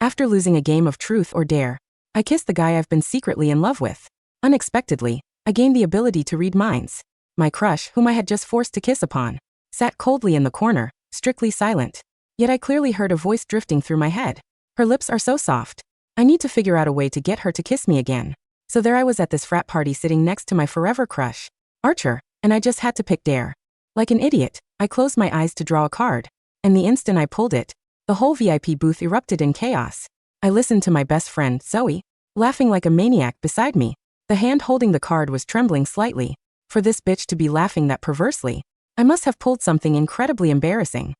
After losing a game of truth or dare, I kissed the guy I've been secretly in love with. Unexpectedly, I gained the ability to read minds. My crush, whom I had just forced to kiss upon, sat coldly in the corner, strictly silent. Yet I clearly heard a voice drifting through my head. Her lips are so soft. I need to figure out a way to get her to kiss me again. So there I was at this frat party sitting next to my forever crush, Archer, and I just had to pick dare. Like an idiot, I closed my eyes to draw a card, and the instant I pulled it, the whole VIP booth erupted in chaos. I listened to my best friend, Zoe, laughing like a maniac beside me. The hand holding the card was trembling slightly. For this bitch to be laughing that perversely, I must have pulled something incredibly embarrassing.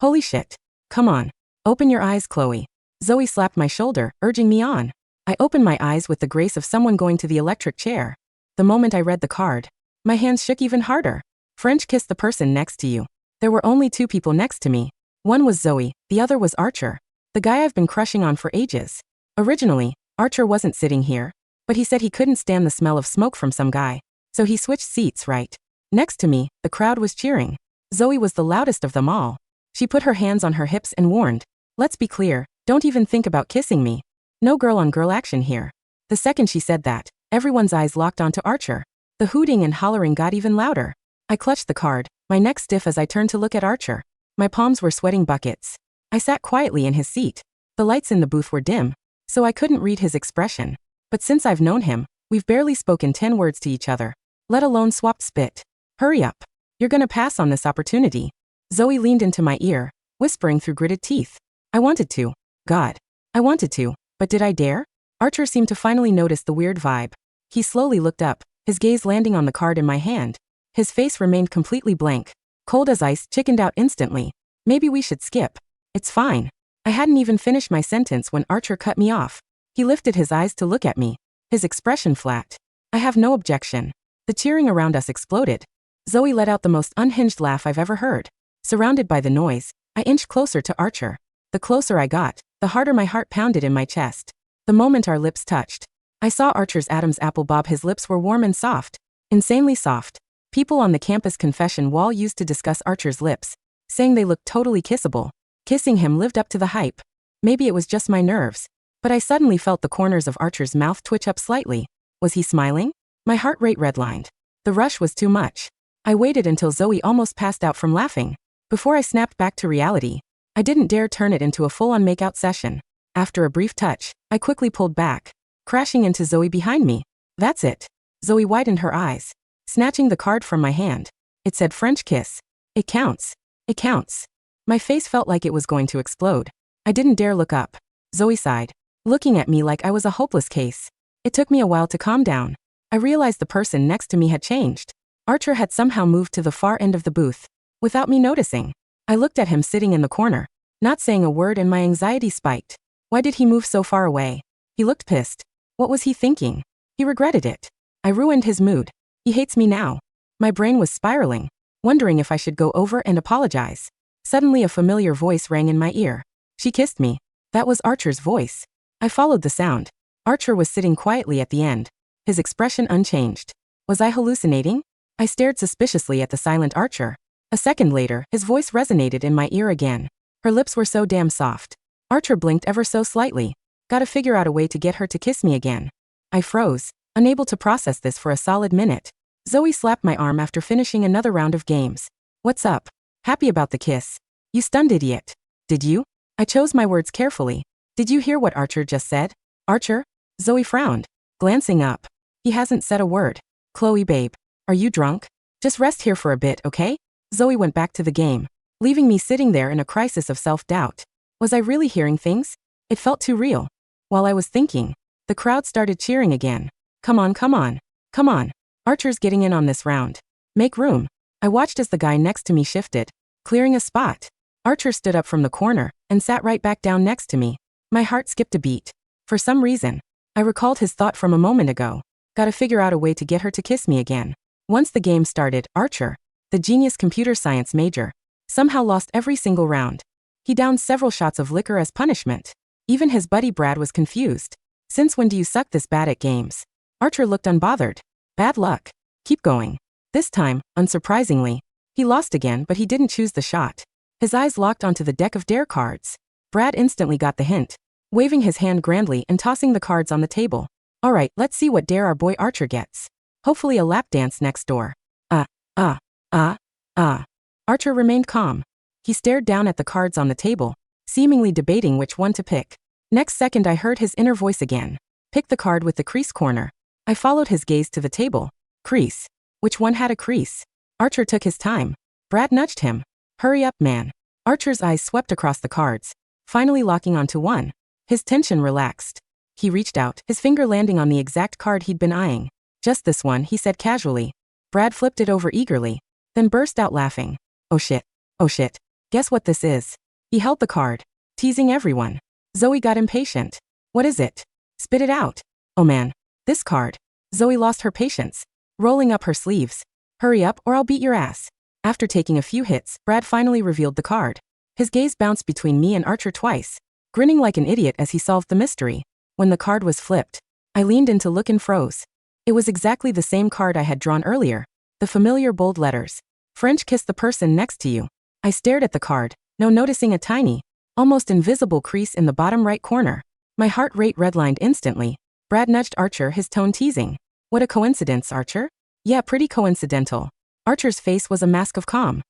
Holy shit. Come on. Open your eyes, Chloe. Zoe slapped my shoulder, urging me on. I opened my eyes with the grace of someone going to the electric chair. The moment I read the card, my hands shook even harder. French kiss the person next to you. There were only two people next to me. One was Zoe, the other was Archer, the guy I've been crushing on for ages. Originally, Archer wasn't sitting here, but he said he couldn't stand the smell of smoke from some guy, so he switched seats right next to me. The crowd was cheering. Zoe was the loudest of them all. She put her hands on her hips and warned, "Let's be clear, don't even think about kissing me. No girl-on-girl action here." The second she said that, everyone's eyes locked onto Archer. The hooting and hollering got even louder. I clutched the card, my neck stiff as I turned to look at Archer. My palms were sweating buckets. I sat quietly in his seat. The lights in the booth were dim, so I couldn't read his expression. But since I've known him, we've barely spoken 10 words to each other, let alone swapped spit. "Hurry up. You're gonna pass on this opportunity." Zoe leaned into my ear, whispering through gritted teeth. I wanted to. God. I wanted to, but did I dare? Archer seemed to finally notice the weird vibe. He slowly looked up, his gaze landing on the card in my hand. His face remained completely blank. Cold as ice, chickened out instantly. "Maybe we should skip." "It's fine." I hadn't even finished my sentence when Archer cut me off. He lifted his eyes to look at me, his expression flat. "I have no objection." The cheering around us exploded. Zoe let out the most unhinged laugh I've ever heard. Surrounded by the noise, I inched closer to Archer. The closer I got, the harder my heart pounded in my chest. The moment our lips touched, I saw Archer's Adam's apple bob. His lips were warm and soft, insanely soft. People on the campus confession wall used to discuss Archer's lips, saying they looked totally kissable. Kissing him lived up to the hype. Maybe it was just my nerves, but I suddenly felt the corners of Archer's mouth twitch up slightly. Was he smiling? My heart rate redlined. The rush was too much. I waited until Zoe almost passed out from laughing before I snapped back to reality. I didn't dare turn it into a full-on makeout session. After a brief touch, I quickly pulled back, crashing into Zoe behind me. "That's it." Zoe widened her eyes, snatching the card from my hand. It said French kiss. "It counts. It counts." My face felt like it was going to explode. I didn't dare look up. Zoe sighed, looking at me like I was a hopeless case. It took me a while to calm down. I realized the person next to me had changed. Archer had somehow moved to the far end of the booth, without me noticing. I looked at him sitting in the corner, not saying a word, and my anxiety spiked. Why did he move so far away? He looked pissed. What was he thinking? He regretted it. I ruined his mood. He hates me now. My brain was spiraling, wondering if I should go over and apologize. Suddenly a familiar voice rang in my ear. "She kissed me." That was Archer's voice. I followed the sound. Archer was sitting quietly at the end, his expression unchanged. Was I hallucinating? I stared suspiciously at the silent Archer. A second later, his voice resonated in my ear again. Her lips were so damn soft. Archer blinked ever so slightly. Gotta figure out a way to get her to kiss me again. I froze, unable to process this for a solid minute. Zoe slapped my arm after finishing another round of games. "What's up? Happy about the kiss? You stunned idiot. Did you?" I chose my words carefully. "Did you hear what Archer just said?" "Archer?" Zoe frowned, glancing up. "He hasn't said a word." "Chloe babe, are you drunk? Just rest here for a bit, okay?" Zoe went back to the game, leaving me sitting there in a crisis of self-doubt. Was I really hearing things? It felt too real. While I was thinking, the crowd started cheering again. "Come on, come on, come on. Archer's getting in on this round. Make room." I watched as the guy next to me shifted, clearing a spot. Archer stood up from the corner and sat right back down next to me. My heart skipped a beat. For some reason, I recalled his thought from a moment ago. Gotta figure out a way to get her to kiss me again. Once the game started, Archer, the genius computer science major, somehow lost every single round. He downed several shots of liquor as punishment. Even his buddy Brad was confused. "Since when do you suck this bad at games?" Archer looked unbothered. "Bad luck. Keep going." This time, unsurprisingly, he lost again, but he didn't choose the shot. His eyes locked onto the deck of dare cards. Brad instantly got the hint, waving his hand grandly and tossing the cards on the table. All right, let's see what dare our boy Archer gets. Hopefully a lap dance next door. Uh, uh, uh, uh. Archer remained calm. He stared down at the cards on the table, seemingly debating which one to pick. Next second I heard his inner voice again. Pick the card with the crease corner. I followed his gaze to the table. Crease. Which one had a crease? Archer took his time. Brad nudged him. Hurry up, man. Archer's eyes swept across the cards, finally locking onto one. His tension relaxed. He reached out, his finger landing on the exact card he'd been eyeing. Just this one, he said casually. Brad flipped it over eagerly, then burst out laughing. Oh shit. Oh shit. Guess what this is? He held the card, teasing everyone. Zoe got impatient. What is it? Spit it out. Oh man. This card. Zoe lost her patience, rolling up her sleeves. Hurry up or I'll beat your ass. After taking a few hits, Brad finally revealed the card. His gaze bounced between me and Archer twice, grinning like an idiot as he solved the mystery. When the card was flipped, I leaned in to look and froze. It was exactly the same card I had drawn earlier. The familiar bold letters. French kiss the person next to you. I stared at the card, now noticing a tiny, almost invisible crease in the bottom right corner. My heart rate redlined instantly. Brad nudged Archer, his tone teasing. What a coincidence, Archer? Yeah, pretty coincidental. Archer's face was a mask of calm.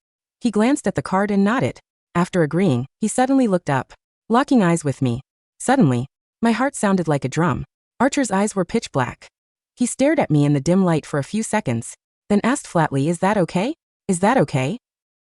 He glanced at the card and nodded. After agreeing, he suddenly looked up, locking eyes with me. Suddenly, my heart sounded like a drum. Archer's eyes were pitch black. He stared at me in the dim light for a few seconds, then asked flatly, "Is that okay? Is that okay?"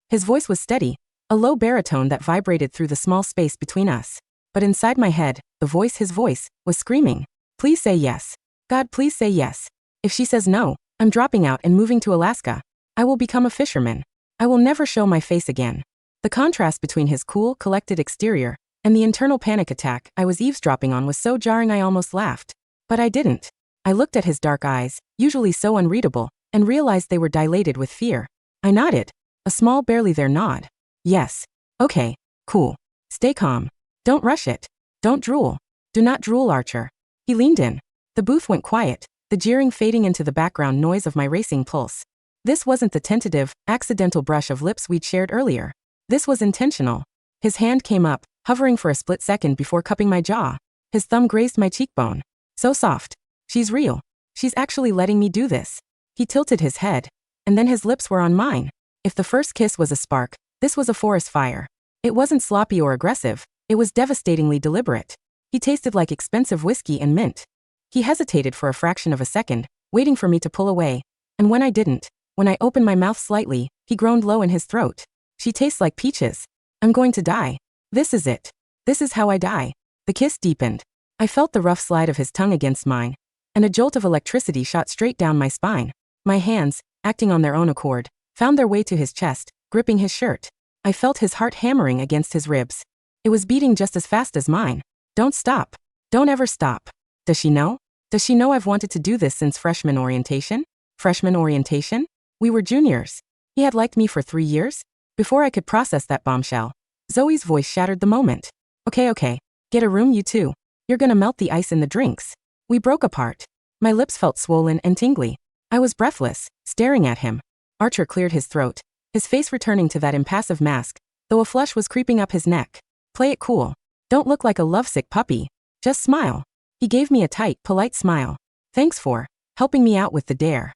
His voice was steady, a low baritone that vibrated through the small space between us. But inside my head, his voice, was screaming. Please say yes. God, please say yes. If she says no, I'm dropping out and moving to Alaska. I will become a fisherman. I will never show my face again. The contrast between his cool, collected exterior and the internal panic attack I was eavesdropping on was so jarring I almost laughed. But I didn't. I looked at his dark eyes, usually so unreadable, and realized they were dilated with fear. I nodded. A small, barely there nod. Yes. Okay. Cool. Stay calm. Don't rush it. Don't drool. Do not drool, Archer. He leaned in. The booth went quiet, the jeering fading into the background noise of my racing pulse. This wasn't the tentative, accidental brush of lips we'd shared earlier. This was intentional. His hand came up, hovering for a split second before cupping my jaw. His thumb grazed my cheekbone. So soft. She's real. She's actually letting me do this. He tilted his head, and then his lips were on mine. If the first kiss was a spark, this was a forest fire. It wasn't sloppy or aggressive, it was devastatingly deliberate. He tasted like expensive whiskey and mint. He hesitated for a fraction of a second, waiting for me to pull away, and when I didn't, when I opened my mouth slightly, he groaned low in his throat. She tastes like peaches. I'm going to die. This is it. This is how I die. The kiss deepened. I felt the rough slide of his tongue against mine, and a jolt of electricity shot straight down my spine. My hands, acting on their own accord, found their way to his chest, gripping his shirt. I felt his heart hammering against his ribs. It was beating just as fast as mine. Don't stop. Don't ever stop. Does she know? Does she know I've wanted to do this since freshman orientation? Freshman orientation? We were juniors. He had liked me for 3 years? Before I could process that bombshell, Zoe's voice shattered the moment. Okay. Get a room, you two. You're gonna melt the ice in the drinks. We broke apart. My lips felt swollen and tingly. I was breathless, staring at him. Archer cleared his throat, his face returning to that impassive mask, though a flush was creeping up his neck. Play it cool. Don't look like a lovesick puppy. Just smile. He gave me a tight, polite smile. Thanks for helping me out with the dare.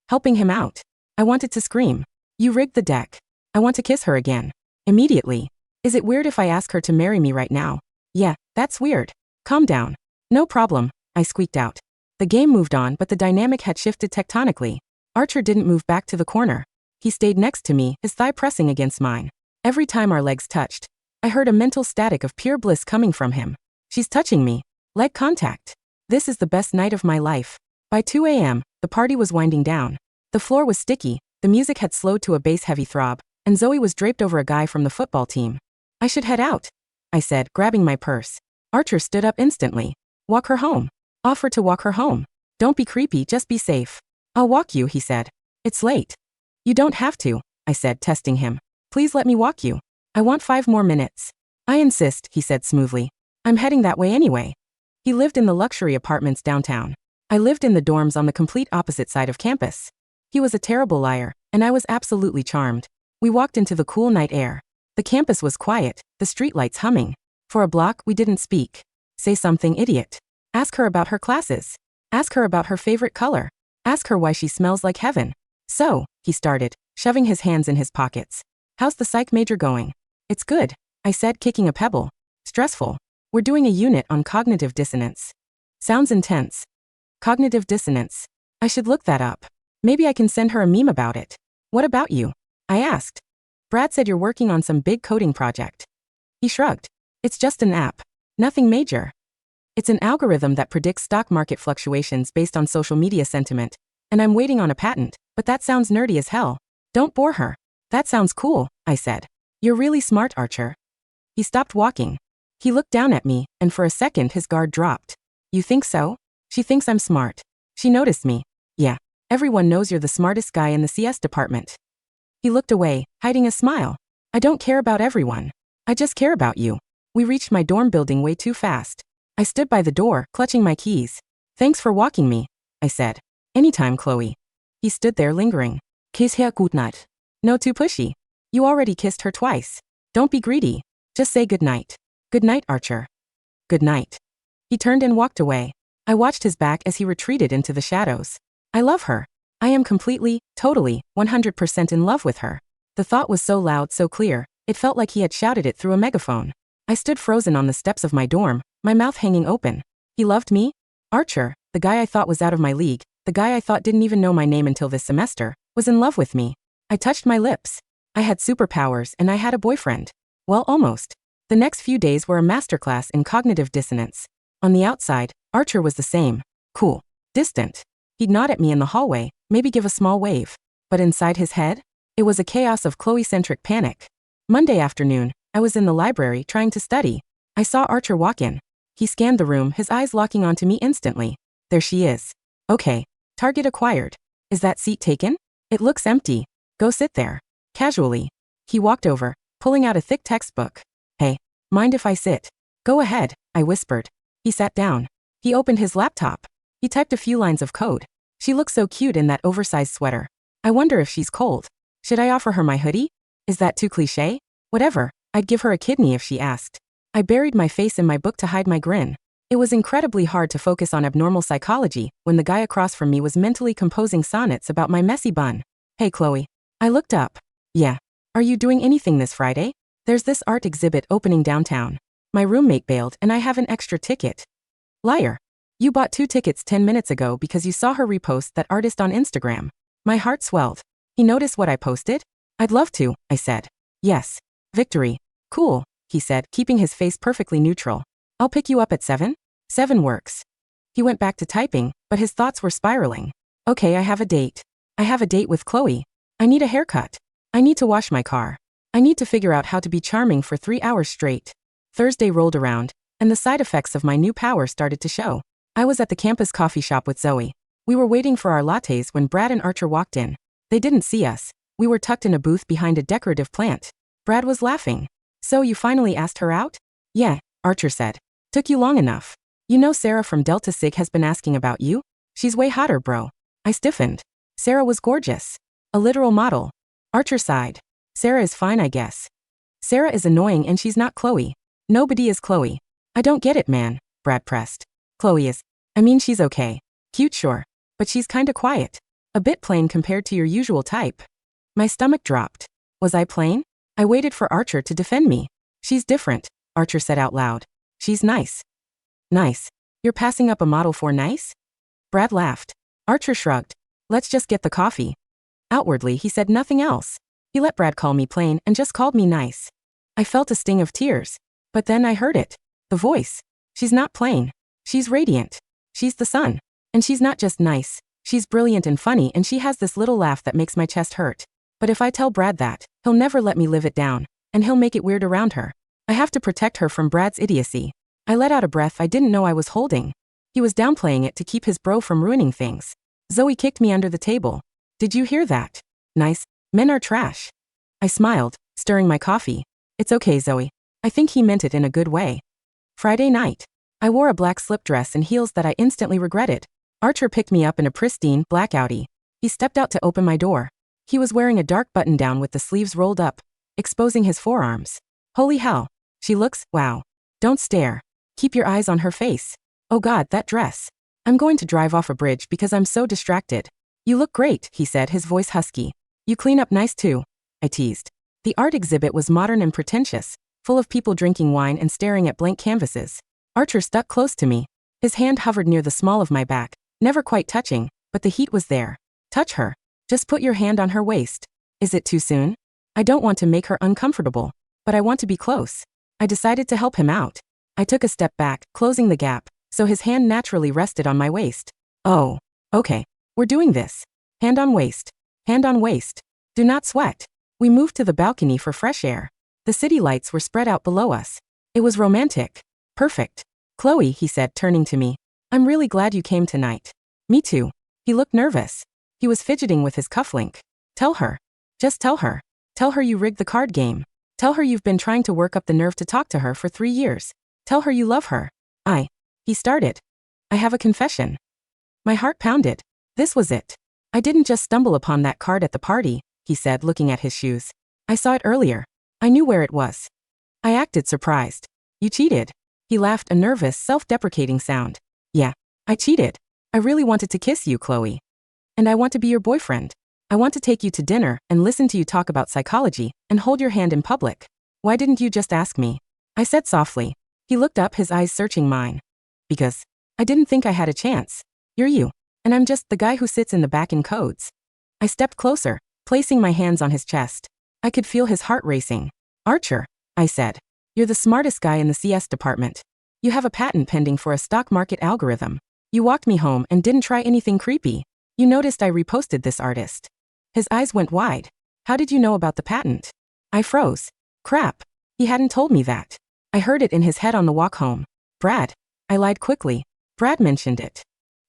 Helping him out. I wanted to scream. You rigged the deck. I want to kiss her again. Immediately. Is it weird if I ask her to marry me right now? Yeah, that's weird. Calm down. No problem, I squeaked out. The game moved on, but the dynamic had shifted tectonically. Archer didn't move back to the corner. He stayed next to me, his thigh pressing against mine. Every time our legs touched, I heard a mental static of pure bliss coming from him. She's touching me. Leg contact. This is the best night of my life. By 2 a.m., the party was winding down. The floor was sticky, the music had slowed to a bass-heavy throb, and Zoe was draped over a guy from the football team. I should head out, I said, grabbing my purse. Archer stood up instantly. Walk her home. Offer to walk her home. Don't be creepy, just be safe. I'll walk you, he said. It's late. You don't have to, I said, testing him. Please let me walk you. I want 5 more minutes. I insist, he said smoothly. I'm heading that way anyway. He lived in the luxury apartments downtown. I lived in the dorms on the complete opposite side of campus. He was a terrible liar, and I was absolutely charmed. We walked into the cool night air. The campus was quiet, the streetlights humming. For a block, we didn't speak. Say something, idiot. Ask her about her classes. Ask her about her favorite color. Ask her why she smells like heaven. So, he started, shoving his hands in his pockets. How's the psych major going? It's good, I said, kicking a pebble. Stressful. We're doing a unit on cognitive dissonance. Sounds intense. Cognitive dissonance. I should look that up. Maybe I can send her a meme about it. What about you? I asked. Brad said you're working on some big coding project. He shrugged. It's just an app. Nothing major. It's an algorithm that predicts stock market fluctuations based on social media sentiment, and I'm waiting on a patent, but that sounds nerdy as hell. Don't bore her. That sounds cool, I said. You're really smart, Archer. He stopped walking. He looked down at me, and for a second his guard dropped. You think so? She thinks I'm smart. She noticed me. Yeah. Everyone knows you're the smartest guy in the CS department. He looked away, hiding a smile. I don't care about everyone. I just care about you. We reached my dorm building way too fast. I stood by the door, clutching my keys. Thanks for walking me, I said. Anytime, Chloe. He stood there lingering. Kiss her goodnight. No too pushy. You already kissed her twice. Don't be greedy. Just say goodnight. Good night, Archer. Good night. He turned and walked away. I watched his back as he retreated into the shadows. I love her. I am completely, totally, 100% in love with her. The thought was so loud, so clear, it felt like he had shouted it through a megaphone. I stood frozen on the steps of my dorm, my mouth hanging open. He loved me? Archer, the guy I thought was out of my league, the guy I thought didn't even know my name until this semester, was in love with me. I touched my lips. I had superpowers and I had a boyfriend. Well, almost. The next few days were a masterclass in cognitive dissonance. On the outside, Archer was the same. Cool. Distant. He'd nod at me in the hallway, maybe give a small wave. But inside his head? It was a chaos of Chloe-centric panic. Monday afternoon, I was in the library trying to study. I saw Archer walk in. He scanned the room, his eyes locking onto me instantly. There she is. Okay. Target acquired. Is that seat taken? It looks empty. Go sit there. Casually. He walked over, pulling out a thick textbook. Hey, mind if I sit? Go ahead, I whispered. He sat down. He opened his laptop. He typed a few lines of code. She looks so cute in that oversized sweater. I wonder if she's cold. Should I offer her my hoodie? Is that too cliché? Whatever, I'd give her a kidney if she asked. I buried my face in my book to hide my grin. It was incredibly hard to focus on abnormal psychology when the guy across from me was mentally composing sonnets about my messy bun. Hey, Chloe. I looked up. Yeah. Are you doing anything this Friday? There's this art exhibit opening downtown. My roommate bailed and I have an extra ticket. Liar. You bought 2 tickets 10 minutes ago because you saw her repost that artist on Instagram. My heart swelled. He noticed what I posted? I'd love to, I said. Yes. Victory. Cool, he said, keeping his face perfectly neutral. I'll pick you up at 7? 7 works. He went back to typing, but his thoughts were spiraling. Okay, I have a date. I have a date with Chloe. I need a haircut. I need to wash my car. I need to figure out how to be charming for 3 hours straight. Thursday rolled around, and the side effects of my new power started to show. I was at the campus coffee shop with Zoe. We were waiting for our lattes when Brad and Archer walked in. They didn't see us. We were tucked in a booth behind a decorative plant. Brad was laughing. So you finally asked her out? Yeah, Archer said. Took you long enough. You know Sarah from Delta Sig has been asking about you? She's way hotter, bro. I stiffened. Sarah was gorgeous. A literal model. Archer sighed. Sarah is fine, I guess. Sarah is annoying and she's not Chloe. Nobody is Chloe. I don't get it, man, Brad pressed. Chloe is. I mean, she's okay. Cute, sure. But she's kinda quiet. A bit plain compared to your usual type. My stomach dropped. Was I plain? I waited for Archer to defend me. She's different, Archer said out loud. She's nice. Nice. You're passing up a model for nice? Brad laughed. Archer shrugged. Let's just get the coffee. Outwardly, he said nothing else. He let Brad call me plain and just called me nice. I felt a sting of tears. But then I heard it. The voice. She's not plain. She's radiant. She's the sun. And she's not just nice. She's brilliant and funny, and she has this little laugh that makes my chest hurt. But if I tell Brad that, he'll never let me live it down, and he'll make it weird around her. I have to protect her from Brad's idiocy. I let out a breath I didn't know I was holding. He was downplaying it to keep his bro from ruining things. Zoe kicked me under the table. Did you hear that? Nice. Men are trash. I smiled, stirring my coffee. It's okay, Zoe. I think he meant it in a good way. Friday night. I wore a black slip dress and heels that I instantly regretted. Archer picked me up in a pristine, black Audi. He stepped out to open my door. He was wearing a dark button-down with the sleeves rolled up, exposing his forearms. Holy hell. She looks, wow. Don't stare. Keep your eyes on her face. Oh God, that dress. I'm going to drive off a bridge because I'm so distracted. You look great, he said, his voice husky. You clean up nice too, I teased. The art exhibit was modern and pretentious, full of people drinking wine and staring at blank canvases. Archer stuck close to me. His hand hovered near the small of my back, never quite touching, but the heat was there. Touch her. Just put your hand on her waist. Is it too soon? I don't want to make her uncomfortable, but I want to be close. I decided to help him out. I took a step back, closing the gap, so his hand naturally rested on my waist. Oh, okay. We're doing this. Hand on waist. Hand on waist. Do not sweat. We moved to the balcony for fresh air. The city lights were spread out below us. It was romantic. Perfect. Chloe, he said, turning to me. I'm really glad you came tonight. Me too. He looked nervous. He was fidgeting with his cufflink. Tell her. Just tell her. Tell her you rigged the card game. Tell her you've been trying to work up the nerve to talk to her for 3 years. Tell her you love her. He started. I have a confession. My heart pounded. This was it. I didn't just stumble upon that card at the party, he said, looking at his shoes. I saw it earlier. I knew where it was. I acted surprised. You cheated. He laughed, a nervous, self-deprecating sound. Yeah, I cheated. I really wanted to kiss you, Chloe. And I want to be your boyfriend. I want to take you to dinner and listen to you talk about psychology and hold your hand in public. Why didn't you just ask me? I said softly. He looked up, his eyes searching mine. Because I didn't think I had a chance. You're you, and I'm just the guy who sits in the back and codes. I stepped closer, placing my hands on his chest. I could feel his heart racing. Archer, I said. You're the smartest guy in the CS department. You have a patent pending for a stock market algorithm. You walked me home and didn't try anything creepy. You noticed I reposted this artist. His eyes went wide. How did you know about the patent? I froze. Crap. He hadn't told me that. I heard it in his head on the walk home. Brad. I lied quickly. Brad mentioned it.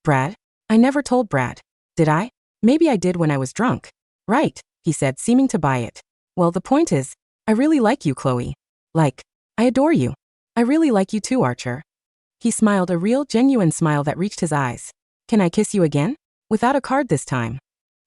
Brad? I never told Brad. Did I? Maybe I did when I was drunk. Right, he said, seeming to buy it. Well, the point is, I really like you, Chloe. Like, I adore you. I really like you too, Archer. He smiled, a real, genuine smile that reached his eyes. Can I kiss you again? Without a card this time.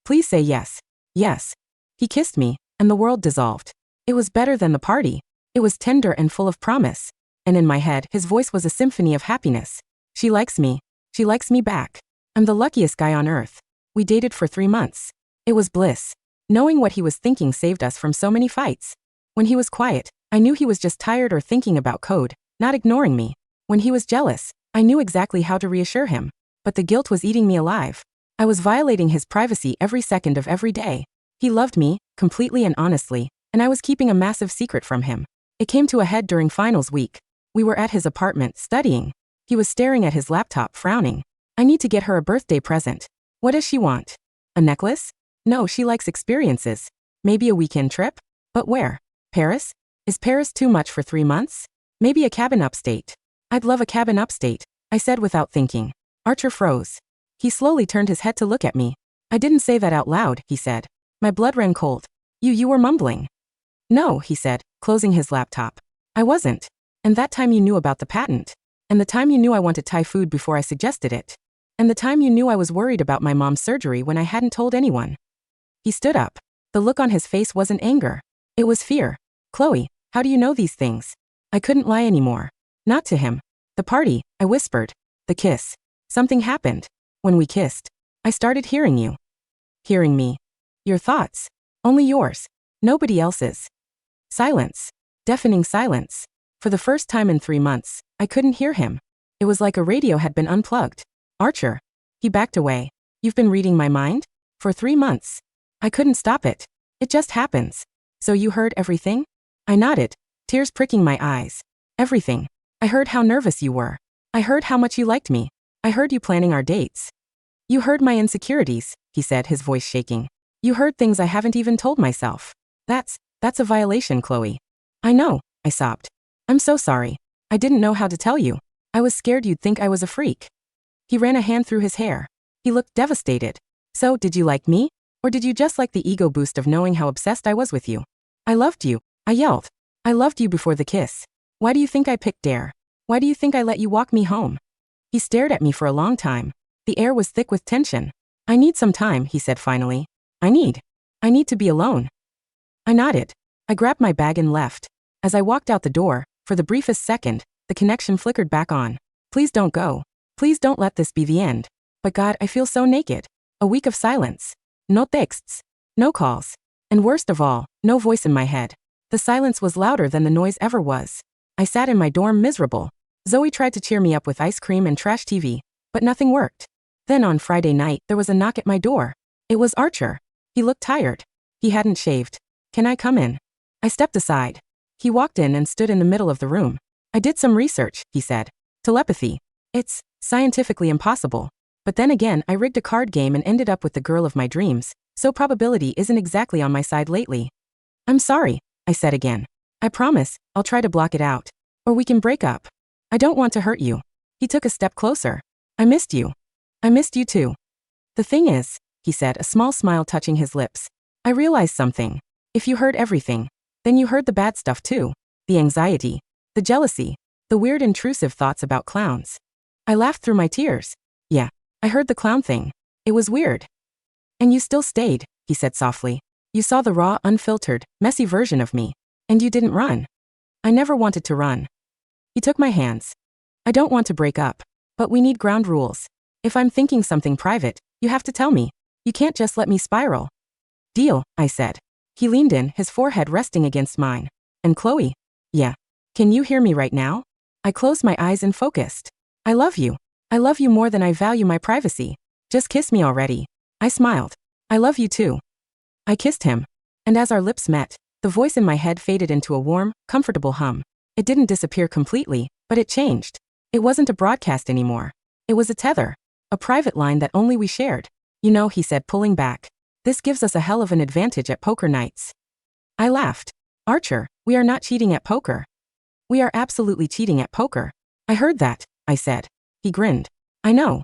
Please say yes. Yes. He kissed me, and the world dissolved. It was better than the party. It was tender and full of promise. And in my head, his voice was a symphony of happiness. She likes me. She likes me back. I'm the luckiest guy on earth. We dated for 3 months. It was bliss. Knowing what he was thinking saved us from so many fights. When he was quiet, I knew he was just tired or thinking about code, not ignoring me. When he was jealous, I knew exactly how to reassure him. But the guilt was eating me alive. I was violating his privacy every second of every day. He loved me, completely and honestly, and I was keeping a massive secret from him. It came to a head during finals week. We were at his apartment, studying. He was staring at his laptop, frowning. I need to get her a birthday present. What does she want? A necklace? No, she likes experiences. Maybe a weekend trip? But where? Paris? Is Paris too much for 3 months? Maybe a cabin upstate. I'd love a cabin upstate, I said without thinking. Archer froze. He slowly turned his head to look at me. I didn't say that out loud, he said. My blood ran cold. You were mumbling. No, he said, closing his laptop. I wasn't. And that time you knew about the patent. And the time you knew I wanted Thai food before I suggested it. And the time you knew I was worried about my mom's surgery when I hadn't told anyone. He stood up. The look on his face wasn't anger. It was fear. Chloe, how do you know these things? I couldn't lie anymore. Not to him. The party, I whispered. The kiss. Something happened. When we kissed, I started hearing you. Hearing me. Your thoughts. Only yours. Nobody else's. Silence. Deafening silence. For the first time in 3 months, I couldn't hear him. It was like a radio had been unplugged. Archer. He backed away. You've been reading my mind? For 3 months. I couldn't stop it. It just happens. So you heard everything? I nodded, tears pricking my eyes. Everything. I heard how nervous you were. I heard how much you liked me. I heard you planning our dates. You heard my insecurities, he said, his voice shaking. You heard things I haven't even told myself. That's a violation, Chloe. I know, I sobbed. I'm so sorry. I didn't know how to tell you. I was scared you'd think I was a freak. He ran a hand through his hair. He looked devastated. So, did you like me? Or did you just like the ego boost of knowing how obsessed I was with you? I loved you, I yelled. I loved you before the kiss. Why do you think I picked Dare? Why do you think I let you walk me home? He stared at me for a long time. The air was thick with tension. I need some time, he said finally. I need to be alone. I nodded. I grabbed my bag and left. As I walked out the door, for the briefest second, The connection flickered back on. Please don't go. Please don't let this be the end. But God, I feel so naked. A week of silence. No texts. No calls. And worst of all, no voice in my head. The silence was louder than the noise ever was. I sat in my dorm miserable. Zoe tried to cheer me up with ice cream and trash TV, but nothing worked. Then on Friday night, there was a knock at my door. It was Archer. He looked tired. He hadn't shaved. Can I come in? I stepped aside. He walked in and stood in the middle of the room. I did some research, he said. Telepathy. It's scientifically impossible. But then again, I rigged a card game and ended up with the girl of my dreams, so probability isn't exactly on my side lately. I'm sorry, I said again. I promise, I'll try to block it out. Or we can break up. I don't want to hurt you. He took a step closer. I missed you. I missed you too. The thing is, he said, a small smile touching his lips. I realized something. If you heard everything, then you heard the bad stuff too. The anxiety, the jealousy, the weird intrusive thoughts about clowns. I laughed through my tears. Yeah, I heard the clown thing. It was weird. And you still stayed, he said softly. You saw the raw, unfiltered, messy version of me. And you didn't run. I never wanted to run. He took my hands. I don't want to break up. But we need ground rules. If I'm thinking something private, you have to tell me. You can't just let me spiral. Deal, I said. He leaned in, his forehead resting against mine. And Chloe? Yeah. Can you hear me right now? I closed my eyes and focused. I love you. I love you more than I value my privacy. Just kiss me already. I smiled. I love you too. I kissed him. And as our lips met, the voice in my head faded into a warm, comfortable hum. It didn't disappear completely, but it changed. It wasn't a broadcast anymore. It was a tether. A private line that only we shared. You know, he said, pulling back. This gives us a hell of an advantage at poker nights. I laughed. Archer, we are not cheating at poker. We are absolutely cheating at poker. I heard that, I said. He grinned. I know.